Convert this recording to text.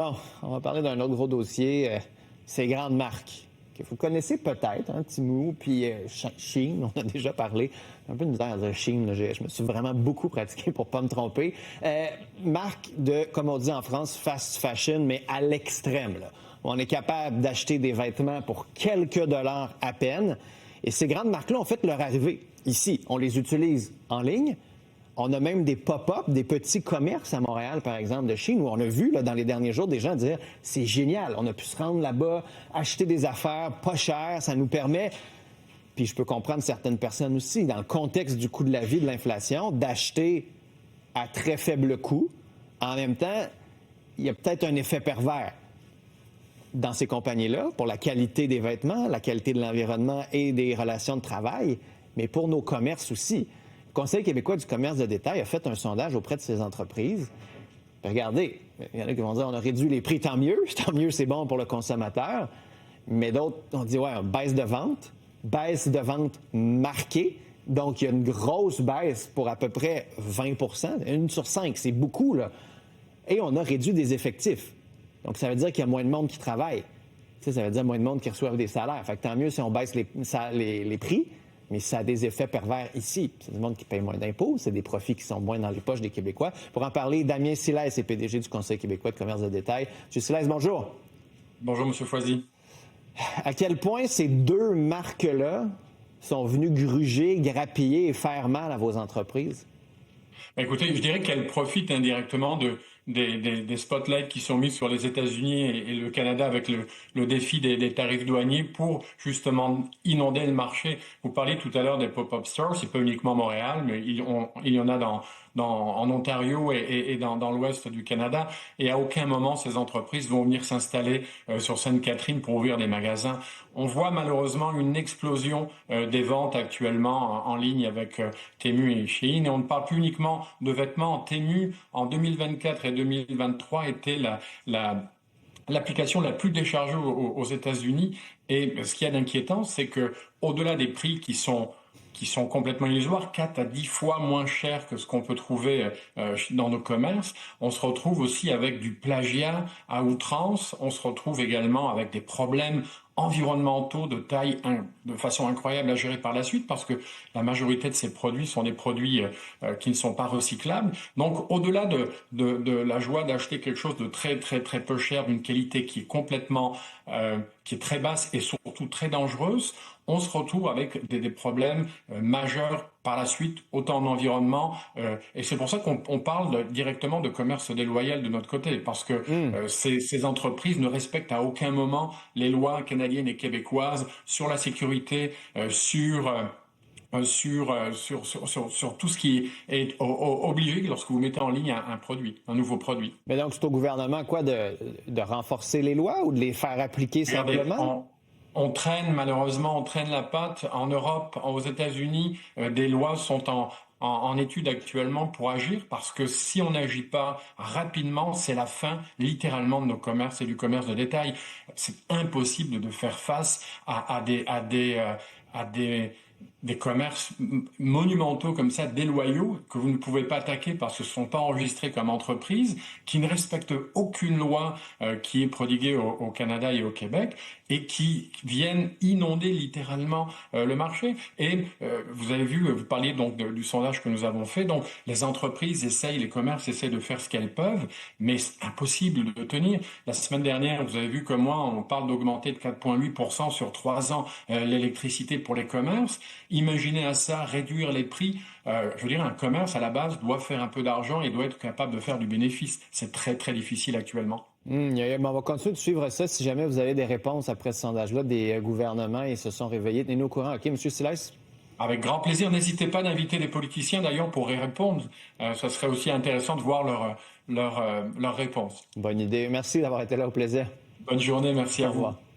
Bon, on va parler d'un autre gros dossier, ces grandes marques que vous connaissez peut-être, hein, Temu, puis Shein, on a déjà parlé. Un peu de misère à dire Shein, là, je me suis vraiment beaucoup pratiqué pour ne pas me tromper. Marque de, comme on dit en France, fast fashion, mais à l'extrême. Là. On est capable d'acheter des vêtements pour quelques dollars à peine. Et ces grandes marques-là ont fait leur arrivée ici. On les utilise en ligne. On a même des pop-up, des petits commerces à Montréal, par exemple, de Chine, où on a vu là, dans les derniers jours des gens dire « c'est génial, on a pu se rendre là-bas, acheter des affaires pas chères, ça nous permet... » Puis je peux comprendre certaines personnes aussi, dans le contexte du coût de la vie, de l'inflation, d'acheter à très faible coût. En même temps, il y a peut-être un effet pervers dans ces compagnies-là pour la qualité des vêtements, la qualité de l'environnement et des relations de travail, mais pour nos commerces aussi. Le Conseil québécois du commerce de détail a fait un sondage auprès de ces entreprises. Regardez, il y en a qui vont dire on a réduit les prix, tant mieux, c'est bon pour le consommateur. Mais d'autres ont dit ouais, baisse de vente marquée. Donc, il y a une grosse baisse pour à peu près 20 1 sur 5, c'est beaucoup, là. Et on a réduit des effectifs. Donc, ça veut dire qu'il y a moins de monde qui travaille. Ça veut dire moins de monde qui reçoivent des salaires. Fait que tant mieux si on baisse les prix. Mais ça a des effets pervers ici. C'est du monde qui paye moins d'impôts, c'est des profits qui sont moins dans les poches des Québécois. Pour en parler, Damien Silès est PDG du Conseil québécois de commerce de détail. M. Silès, bonjour. Bonjour, M. Foisy. À quel point ces deux marques-là sont venues gruger, grappiller et faire mal à vos entreprises? Écoutez, je dirais qu'elles profitent indirectement des spotlights qui sont mis sur les États-Unis et le Canada avec le défi des tarifs douaniers pour justement inonder le marché. Vous parliez tout à l'heure des pop-up stores, c'est pas uniquement Montréal, mais il y en a en Ontario et dans l'ouest du Canada. Et à aucun moment, ces entreprises vont venir s'installer sur Sainte-Catherine pour ouvrir des magasins. On voit malheureusement une explosion des ventes actuellement en ligne avec Temu et Shein. Et on ne parle plus uniquement de vêtements. Temu, en 2024 et 2023, était l'application la plus déchargée aux États-Unis. Et ce qu'il y a d'inquiétant, c'est que au-delà des prix qui sont complètement illusoires, 4 à 10 fois moins cher que ce qu'on peut trouver dans nos commerces. On se retrouve aussi avec du plagiat à outrance. On se retrouve également avec des problèmes environnementaux de façon incroyable à gérer par la suite parce que la majorité de ces produits sont des produits qui ne sont pas recyclables. Donc, au-delà de la joie d'acheter quelque chose de très, très, très peu cher, d'une qualité qui est complètement, qui est très basse et surtout très dangereuse, on se retrouve avec des problèmes majeurs par la suite, autant en environnement. Et c'est pour ça qu'on parle directement de commerce déloyal de notre côté, parce que ces entreprises ne respectent à aucun moment les lois canadiennes et québécoises sur la sécurité, sur tout ce qui est obligé lorsque vous mettez en ligne un nouveau produit. Mais donc, c'est au gouvernement quoi de renforcer les lois ou de les faire appliquer simplement? On traîne la patte. En Europe, aux États-Unis, des lois sont en étude actuellement pour agir parce que si on n'agit pas rapidement, c'est la fin littéralement de nos commerces et du commerce de détail. C'est impossible de faire face à des commerces monumentaux comme ça, déloyaux, que vous ne pouvez pas attaquer parce que ce ne sont pas enregistrés comme entreprises, qui ne respectent aucune loi qui est prodiguée au Canada et au Québec, et qui viennent inonder littéralement le marché. Et vous avez vu, vous parliez donc du sondage que nous avons fait, donc les entreprises les commerces essayent de faire ce qu'elles peuvent, mais c'est impossible de tenir. La semaine dernière, vous avez vu comme moi, on parle d'augmenter de 4,8% sur 3 ans l'électricité pour les commerces. Imaginez à ça, réduire les prix. Je veux dire, un commerce, à la base, doit faire un peu d'argent et doit être capable de faire du bénéfice. C'est très, très difficile actuellement. On va continuer de suivre ça. Si jamais vous avez des réponses après ce sondage-là, des gouvernements, ils se sont réveillés. Tenez-nous au courant. OK, M. Silès? Avec grand plaisir. N'hésitez pas d'inviter des politiciens, d'ailleurs, pour y répondre. Ça serait aussi intéressant de voir leur réponse. Bonne idée. Merci d'avoir été là. Au plaisir. Bonne journée. Merci à vous. Au revoir.